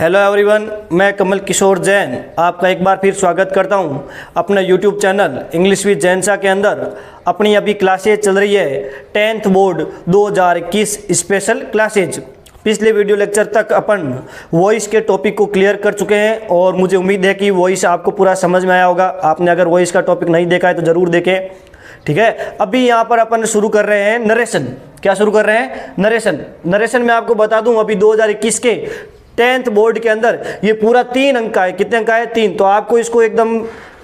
Hello everyone, मैं कमल किशोर जैन आपका एक बार फिर स्वागत करता हूं अपने YouTube channel English with Jain सा के अंदर। अपनी अभी क्लासेज चल रही है 10th बोर्ड 2021 स्पेशल क्लासेज। पिछले वीडियो लेक्चर तक अपन वॉइस के टॉपिक को क्लियर कर चुके हैं और मुझे उम्मीद है कि वॉइस आपको पूरा समझ में आया होगा। आपने अगर वॉइस का टॉपिक नहीं देखा है तो ज़रूर देखें, ठीक है। अभी यहाँ पर अपन शुरू कर रहे हैं नरेशन। क्या शुरू कर रहे हैं? नरेशन। नरेशन में आपको बता दूं अभी 2021 के 10th बोर्ड के अंदर ये पूरा 3 अंक का है। कितने अंक का है? 3। तो आपको इसको एकदम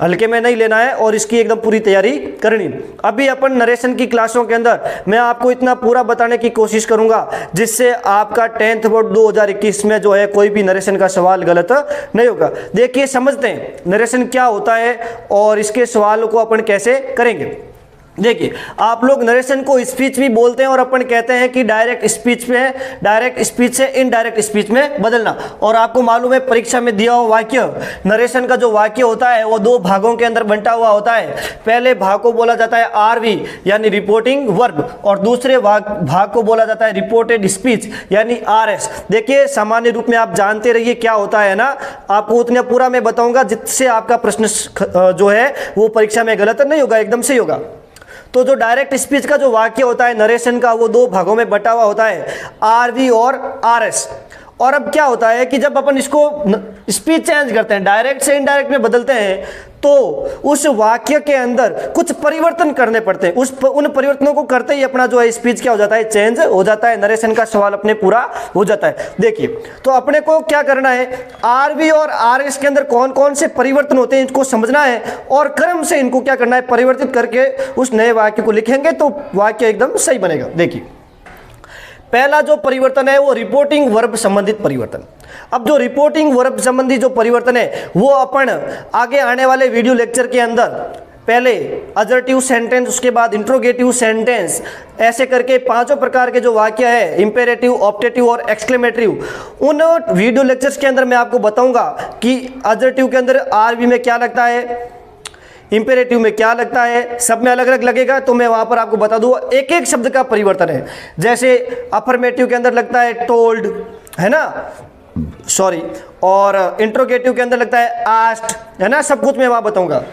हल्के में नहीं लेना है और इसकी एकदम पूरी तैयारी करनी। अभी अपन नरेशन की क्लासों के अंदर मैं आपको इतना पूरा बताने की कोशिश करूंगा जिससे आपका 10th बोर्ड 2021 में जो है कोई भी नरेशन का सवाल गलत नहीं होगा। देखिए, समझते हैं नरेशन क्या होता है और इसके सवालों को अपन कैसे करेंगे। देखिए, आप लोग नरेशन को स्पीच भी बोलते हैं और अपन कहते हैं कि डायरेक्ट स्पीच में, डायरेक्ट स्पीच से इनडायरेक्ट स्पीच में बदलना। और आपको मालूम है परीक्षा में दिया हुआ वाक्य, नरेशन का जो वाक्य होता है वो 2 भागों के अंदर बंटा हुआ होता है। पहले भाग को बोला जाता है आरवी यानी रिपोर्टिंग वर्ब और दूसरे भाग को बोला जाता है रिपोर्टेड स्पीच यानी आरएस। देखिए, सामान्य रूप में आप जानते रहिए क्या होता है ना, आपको उतने पूरा मैं बताऊंगा जिससे आपका प्रश्न जो है वो परीक्षा में गलत नहीं होगा, एकदम सही होगा। तो जो डायरेक्ट स्पीच का जो वाक्य होता है नरेशन का, वो 2 भागों में बटा हुआ होता है, आरवी और आरएस। और अब क्या होता है कि जब अपन इसको स्पीच चेंज करते हैं, डायरेक्ट से इनडायरेक्ट में बदलते हैं, तो उस वाक्य के अंदर कुछ परिवर्तन करने पड़ते हैं। उन परिवर्तनों को करते ही अपना जो है स्पीच क्या हो जाता है? चेंज हो जाता है, नरेशन का सवाल अपने पूरा हो जाता है। देखिए, तो अपने को क्या करना है, आरवी और आरएस के अंदर कौन कौन से परिवर्तन होते हैं इनको समझना है और क्रम से इनको क्या करना है, परिवर्तित करके उस नए वाक्य को लिखेंगे तो वाक्य एकदम सही बनेगा। देखिए, पहला जो परिवर्तन है वो रिपोर्टिंग वर्ब संबंधित परिवर्तन। अब जो रिपोर्टिंग वर्ब संबंधी जो परिवर्तन है वो अपन आगे आने वाले वीडियो लेक्चर के अंदर पहले अजर्टिव सेंटेंस, उसके बाद इंट्रोगेटिव सेंटेंस, ऐसे करके 5 प्रकार के जो वाक्य है, इंपेरेटिव, ऑप्टेटिव और एक्सक्लेमेटिव, उन वीडियो लेक्चर्स के अंदर मैं आपको बताऊंगा कि अजर्टिव के अंदर आरवी में क्या लगता है, इंपेरेटिव में क्या लगता है, सब में अलग अलग लगेगा। तो मैं वहां पर आपको बता दूंगा एक एक शब्द का परिवर्तन है। जैसे अफर्मेटिव के अंदर लगता है टोल्ड, है ना, सॉरी, और इंट्रोगेटिव के अंदर लगता है आस्क्ड, है ना, सब कुछ मैं वहां बताऊंगा।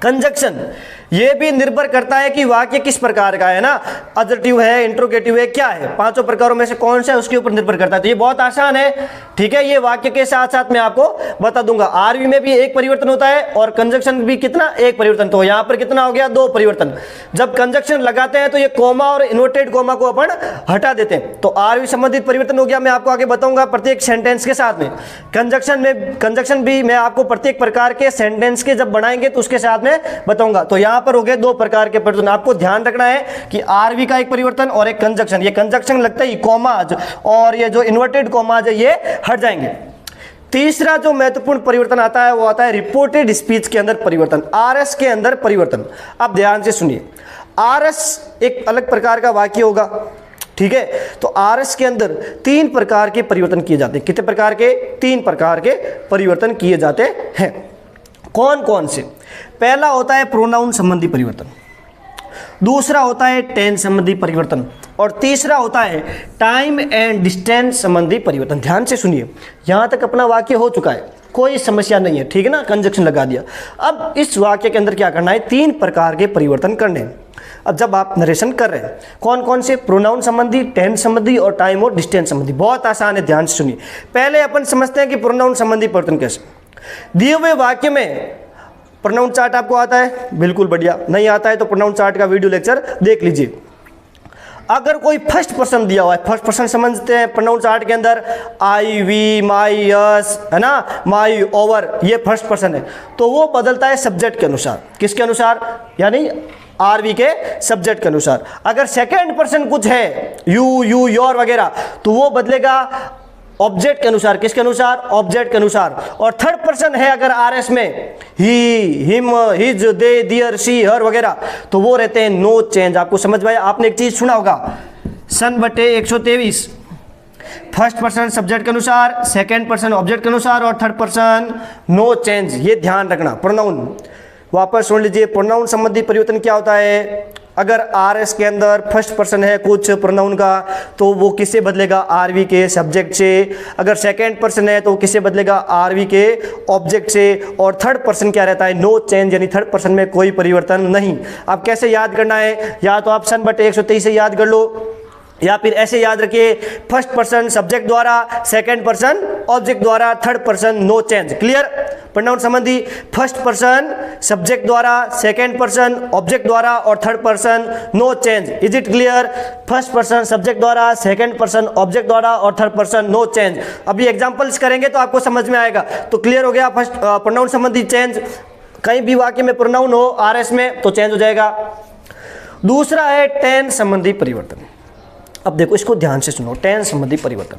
कंजक्शन, ये भी निर्भर करता है कि वाक्य किस प्रकार का है ना, अजर्टिव है, इंट्रोगेटिव है, क्या है, 5 प्रकारों में से कौन सा है उसके ऊपर निर्भर करता है। तो ये बहुत आसान है, ठीक है। ये वाक्य के साथ साथ मैं आपको बता दूंगा आरवी में भी एक परिवर्तन होता है और कंजक्शन भी कितना, एक परिवर्तन। तो यहाँ पर कितना हो गया? 2 परिवर्तन। जब कंजक्शन लगाते हैं तो ये कोमा और इन्वर्टेड कोमा को अपन हटा देते हैं, तो आरवी संबंधित परिवर्तन हो गया। मैं आपको आगे बताऊंगा प्रत्येक सेंटेंस के साथ में। कंजक्शन भी मैं आपको प्रत्येक प्रकार के सेंटेंस के जब बनाएंगे तो उसके साथ में बताऊंगा। तो यहाँ पर हो गए 2 प्रकार के परिवर्तन। आपको ध्यान रखना है कि आरवी का एक परिवर्तन और एक कंजक्शन। ये कंजक्शन लगता है कोमाज और ये जो इन्वर्टेड कोमाज है ये हट जाएंगे। तीसरा जो महत्वपूर्ण परिवर्तन आता है वो आता है रिपोर्टेड स्पीच के अंदर परिवर्तन, आरएस के अंदर परिवर्तन। अब ध्यान से सुनिए, आरएस एक अलग प्रकार का वाक्य होगा, ठीक है। तो आरएस के अंदर 3 प्रकार के परिवर्तन किए जाते हैं। कितने प्रकार के? 3 प्रकार के परिवर्तन किए जाते हैं। कौन कौन से? पहला होता है प्रोनाउन संबंधी परिवर्तन, दूसरा होता है टेंस संबंधी परिवर्तन और तीसरा होता है टाइम एंड डिस्टेंस संबंधी परिवर्तन। ध्यान से सुनिए, यहां तक अपना वाक्य हो चुका है, कोई समस्या नहीं है, ठीक है ना, कंजक्शन लगा दिया। अब इस वाक्य के अंदर क्या करना है? 3 प्रकार के परिवर्तन करने हैं। अब जब आप नरेशन कर रहे हैं, कौन कौन से? प्रोनाउन संबंधी, टेंस संबंधी और टाइम और डिस्टेंस संबंधी। बहुत आसान है, ध्यान से सुनिए। पहले अपन समझते हैं कि प्रोनाउन संबंधी परिवर्तन कैसे। दिए हुए वाक्य में प्रोनाउन चार्ट आपको आता है? बिल्कुल बढ़िया। नहीं आता है तो प्रोनाउन चार्ट का वीडियो लेक्चर देख लीजिए। अगर कोई फर्स्ट पर्सन दिया हुआ है, फर्स्ट पर्सन समझते हैं प्रोनाउन चार्ट के अंदर, आई, वी, माई, यस, है ना, माई, ओवर, ये फर्स्ट पर्सन है, तो वो बदलता है सब्जेक्ट के अनुसार। किसके अनुसार? यानी आरवी के सब्जेक्ट के अनुसार। अगर सेकेंड पर्सन कुछ है, यू, योर वगैरह, तो वो बदलेगा ऑब्जेक्ट के अनुसार। किसके अनुसार? ऑब्जेक्ट के अनुसार। और थर्ड पर्सन है अगर आरएस में, he, him, his, they, their, she, her वगैरह, तो वो रहते हैं नो चेंज। आपको समझ में आया? आपने एक चीज सुना होगा, सन बटे 123, फर्स्ट पर्सन सब्जेक्ट के अनुसार, सेकेंड पर्सन ऑब्जेक्ट के अनुसार और थर्ड पर्सन नो चेंज। ये ध्यान रखना। प्रोनाउन वापस सुन लीजिए, प्रोनाउन संबंधी परिवर्तन क्या होता है? अगर आर एस के अंदर फर्स्ट पर्सन है कुछ प्रोनाउन का तो वो किससे बदलेगा, आर वी के सब्जेक्ट से। अगर सेकेंड पर्सन है तो किससे बदलेगा, आर वी के ऑब्जेक्ट से। और थर्ड पर्सन क्या रहता है, नो चेंज, यानी थर्ड पर्सन में कोई परिवर्तन नहीं। अब कैसे याद करना है, या तो ऑप्शन बटे 123 से याद कर लो, या फिर ऐसे याद रखिए, फर्स्ट पर्सन सब्जेक्ट द्वारा, सेकंड पर्सन ऑब्जेक्ट द्वारा, third person no change. Clear. Pronoun संबंधी फर्स्ट पर्सन सब्जेक्ट द्वारा, सेकंड पर्सन ऑब्जेक्ट द्वारा और third person no change. Is it clear. First person subject द्वारा, सेकंड पर्सन ऑब्जेक्ट द्वारा और third person no change. अभी examples करेंगे तो आपको समझ में आएगा। तो क्लियर हो गया। फर्स्ट प्रोनाउन संबंधी चेंज, कहीं भी वाक्य में प्रोनाउन हो आर एस में तो चेंज हो जाएगा। दूसरा है टेंस संबंधी परिवर्तन। अब देखो इसको ध्यान से सुनो, टेंस संबंधी परिवर्तन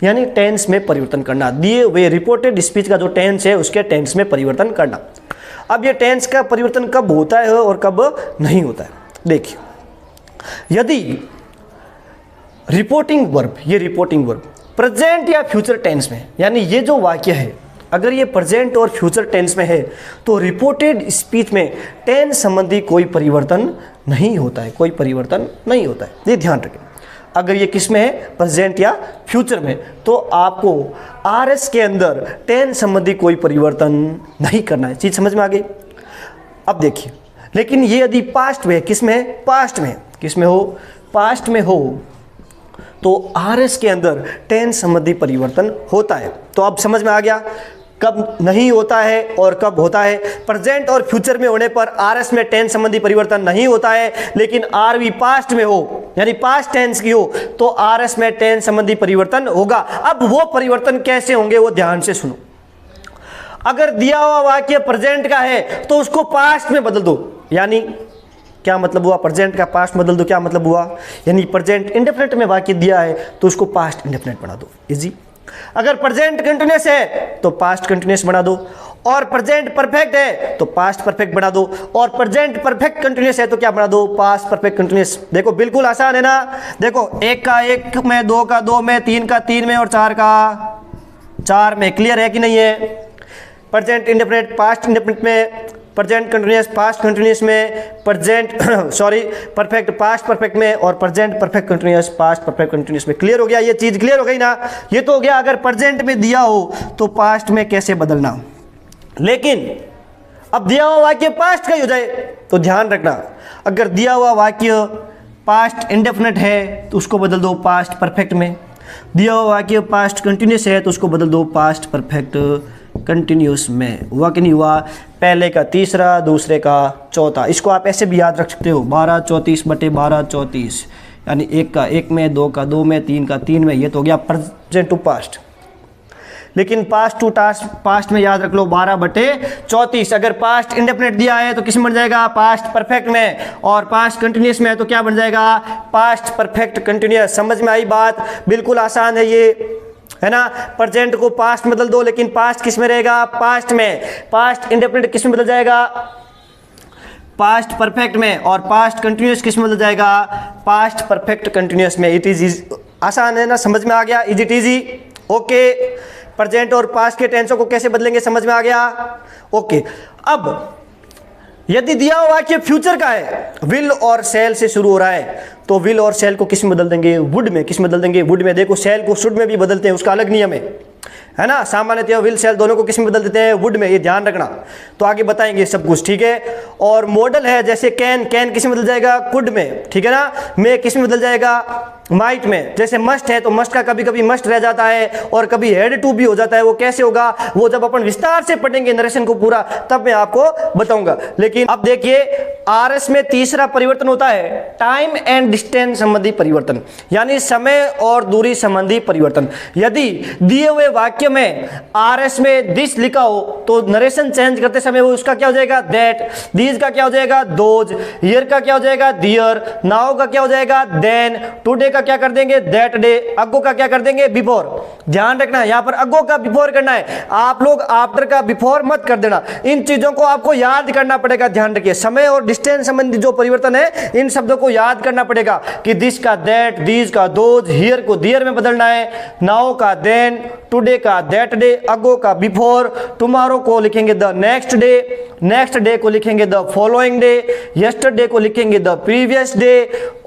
यानी टेंस में परिवर्तन करना, दिए हुए रिपोर्टेड स्पीच का जो टेंस है उसके टेंस में परिवर्तन करना। अब ये टेंस का परिवर्तन कब होता है और कब नहीं होता है। देखिए, यदि रिपोर्टिंग वर्ब, ये रिपोर्टिंग वर्ब प्रेजेंट या फ्यूचर टेंस में, यानी ये जो वाक्य है अगर ये प्रेजेंट और फ्यूचर टेंस में है तो रिपोर्टेड स्पीच में टेंस संबंधी कोई परिवर्तन नहीं होता है, कोई परिवर्तन नहीं होता है। ये ध्यान रखें। अगर ये किस में है, प्रेजेंट या फ्यूचर में, तो आपको आर एस के अंदर टेंस संबंधी कोई परिवर्तन नहीं करना है। चीज समझ में आ गई। अब देखिए, लेकिन ये यदि पास्ट में है, किस में है, पास्ट में, किस में हो, पास्ट में हो तो आर एस के अंदर टेंस संबंधी परिवर्तन होता है। तो अब समझ में आ गया कब नहीं होता है और कब होता है। प्रेजेंट और फ्यूचर में होने पर आर एस में टेंस संबंधी परिवर्तन नहीं होता है, लेकिन आर वी पास्ट में हो यानी पास्ट टेंस की हो तो आर एस में टेंस संबंधी परिवर्तन होगा। अब वो परिवर्तन कैसे होंगे वो ध्यान से सुनो। अगर दिया हुआ वाक्य प्रेजेंट का है तो उसको पास्ट में बदल दो। यानी क्या मतलब हुआ, प्रेजेंट का पास्ट बदल दो, क्या मतलब हुआ, यानी प्रेजेंट इंडेफिनिट में वाक्य दिया है तो उसको पास्ट इंडेफिनिट बना दो। इजी। अगर प्रेजेंट कंटिन्यूअस है तो पास्ट कंटिन्यूअस बना दो, और प्रेजेंट परफेक्ट है तो पास्ट परफेक्ट बना दो, और प्रेजेंट परफेक्ट कंटिन्यूअस है तो क्या बना दो, पास्ट परफेक्ट कंटिन्यूअस। देखो बिल्कुल आसान है ना। देखो एक का एक में, दो का दो में, तीन का तीन में और चार का चार में। क्लियर है कि नहीं है। प्रेजेंट इंडेफिनिट पास्ट इंडेफिनिट में, प्रेजेंट कंटिन्यूअस पास्ट कंटिन्यूअस में, प्रेजेंट परफेक्ट पास्ट परफेक्ट में, और present perfect continuous past perfect continuous में। क्लियर हो गया, ये चीज क्लियर हो गई ना। ये तो हो गया अगर प्रेजेंट में दिया हो तो पास्ट में कैसे बदलना। लेकिन अब दिया हुआ वाक्य पास्ट का ही हो जाए तो ध्यान रखना, अगर दिया हुआ वाक्य पास्ट इंडेफिनिट है तो उसको बदल दो पास्ट परफेक्ट में। दिया हुआ वाक्य पास्ट कंटिन्यूअस है तो उसको बदल दो पास्ट परफेक्ट कंटिन्यूस में। हुआ कि नहीं हुआ। पहले का तीसरा, दूसरे का चौथा। इसको आप ऐसे भी याद रख सकते हो, 12 34 बटे 12 34, यानी एक का एक में, दो का दो में, तीन का तीन में। ये तो हो गया प्रेजेंट टू पास्ट। लेकिन पास्ट टू पास्ट में याद रख लो 12 बटे 34। अगर पास्ट इंडेफिनिट दिया है तो किस में बन जाएगा, पास्ट परफेक्ट में, और पास्ट कंटिन्यूअस में है तो क्या बन जाएगा, पास्ट परफेक्ट कंटिन्यूअस। समझ में आई बात। बिल्कुल आसान है ये, है ना। प्रेजेंट को पास्ट में बदल दो, लेकिन पास्ट किस में रहेगा, पास्ट में। पास्ट इंडेफिनिट किस में बदल जाएगा, पास्ट परफेक्ट में, और पास्ट कंटिन्यूअस किस में बदल जाएगा, पास्ट परफेक्ट कंटिन्यूअस में। इट इज आसान है ना, समझ में आ गया। Is it easy. Okay. Present और पास्ट के टेंसों को कैसे बदलेंगे समझ में आ गया। ओके। अब यदि दिया हुआ वाक्य फ्यूचर का है, विल और सेल से शुरू हो रहा है, तो विल और सेल को किस में बदल देंगे, वुड में। किस में बदल देंगे, वुड में। देखो सेल को शुड में भी बदलते हैं, उसका अलग नियम है ना। सामान्यतः विल सेल दोनों को किस में बदल देते हैं, वुड में। ये ध्यान रखना, तो आगे बताएंगे सब कुछ, ठीक है। और मॉडल है जैसे कैन, कैन किस में बदल जाएगा, कुड में, ठीक है ना। में किस में बदल जाएगा, माइट में। जैसे मस्ट है तो मस्ट का कभी कभी मस्ट रह जाता है और कभी हेड टू भी हो जाता है। वो कैसे होगा, वो जब अपन विस्तार से पढ़ेंगे नरेशन को पूरा, तब मैं आपको बताऊंगा। लेकिन अब देखिए आरएस में तीसरा परिवर्तन होता है टाइम एंड डिस्टेंस संबंधी परिवर्तन, यानी समय और दूरी संबंधी परिवर्तन। यदि दिए हुए वाक्य में आरएस में दिस लिखा हो तो नरेशन चेंज करते समय वो उसका क्या हो जाएगा, दैट। दीज का क्या हो जाएगा, दोज। हियर का क्या हो जाएगा, दियर। नाउ का क्या हो जाएगा, देन। टुडे का क्या कर देंगे, दैट डे। अगो का क्या कर देंगे, बिफोर। ध्यान रखना यहां पर अगो का बिफोर करना है, आप लोग आफ्टर का बिफोर मत कर देना। इन चीजों को आपको याद करना पड़ेगा। ध्यान रखिए समय और डिस्टेंस संबंधी जो परिवर्तन है इन शब्दों को याद करना पड़ेगा कि दिस का दैट, दीज का दोज, हियर को दियर में बदलना है, नाउ का देन, टुडे का दैट डे, अगो का बिफोर, टुमारो को लिखेंगे the next day, next day को लिखेंगे द फॉलोइंग डे, यस्टरडे को लिखेंगे द प्रीवियस डे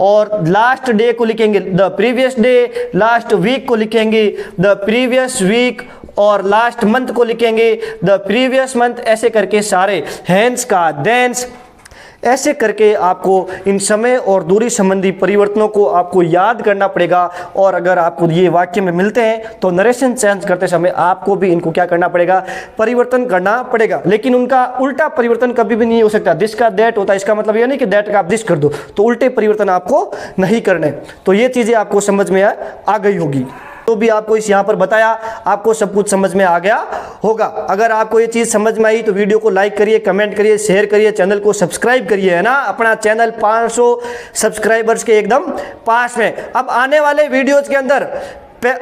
और लास्ट डे को लिखेंगे the previous day, last week को लिखेंगे द प्रीवियस वीक और लास्ट मंथ को लिखेंगे द प्रीवियस मंथ। ऐसे करके सारे हैंस का देंस, ऐसे करके आपको इन समय और दूरी संबंधी परिवर्तनों को आपको याद करना पड़ेगा। और अगर आपको ये वाक्य में मिलते हैं तो नरेशन चेंज करते समय आपको भी इनको क्या करना पड़ेगा, परिवर्तन करना पड़ेगा। लेकिन उनका उल्टा परिवर्तन कभी भी नहीं हो सकता। दिस का दैट होता है, इसका मतलब ये नहीं कि दैट का आप दिस कर दो, तो उल्टे परिवर्तन आपको नहीं करने। तो ये चीज़ें आपको समझ में आ गई होगी। तो भी आपको इस यहाँ पर बताया, आपको सब कुछ समझ में आ गया होगा। अगर आपको ये चीज़ समझ में आई तो वीडियो को लाइक करिए, कमेंट करिए, शेयर करिए, चैनल को सब्सक्राइब करिए, है ना। अपना चैनल 500 सब्सक्राइबर्स के एकदम पास में। अब आने वाले वीडियोज़ के अंदर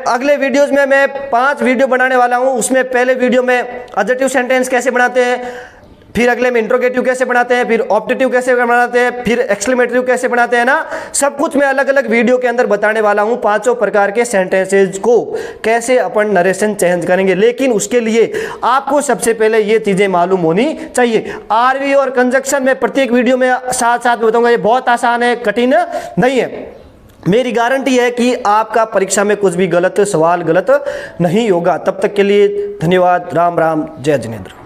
अगले वीडियोज़ में मैं 5 वीडियो बनाने वाला हूँ। उसमें पहले वीडियो में एडजेक्टिव सेंटेंस कैसे बनाते हैं, फिर अगले में इंट्रोगेटिव कैसे बनाते हैं, फिर ऑप्टेटिव कैसे बनाते हैं, फिर एक्सक्लेमेटरी कैसे बनाते हैं ना, सब कुछ मैं अलग अलग वीडियो के अंदर बताने वाला हूं। 5 प्रकार के सेंटेंसेज को कैसे अपन नरेशन चेंज करेंगे। लेकिन उसके लिए आपको सबसे पहले ये चीजें मालूम होनी चाहिए। आरवी और कंजक्शन में प्रत्येक वीडियो में साथ साथ बताऊंगा। ये बहुत आसान है, कठिन नहीं है। मेरी गारंटी है कि आपका परीक्षा में कुछ भी गलत सवाल गलत नहीं होगा। तब तक के लिए धन्यवाद। राम राम, जय जिनेंद्र।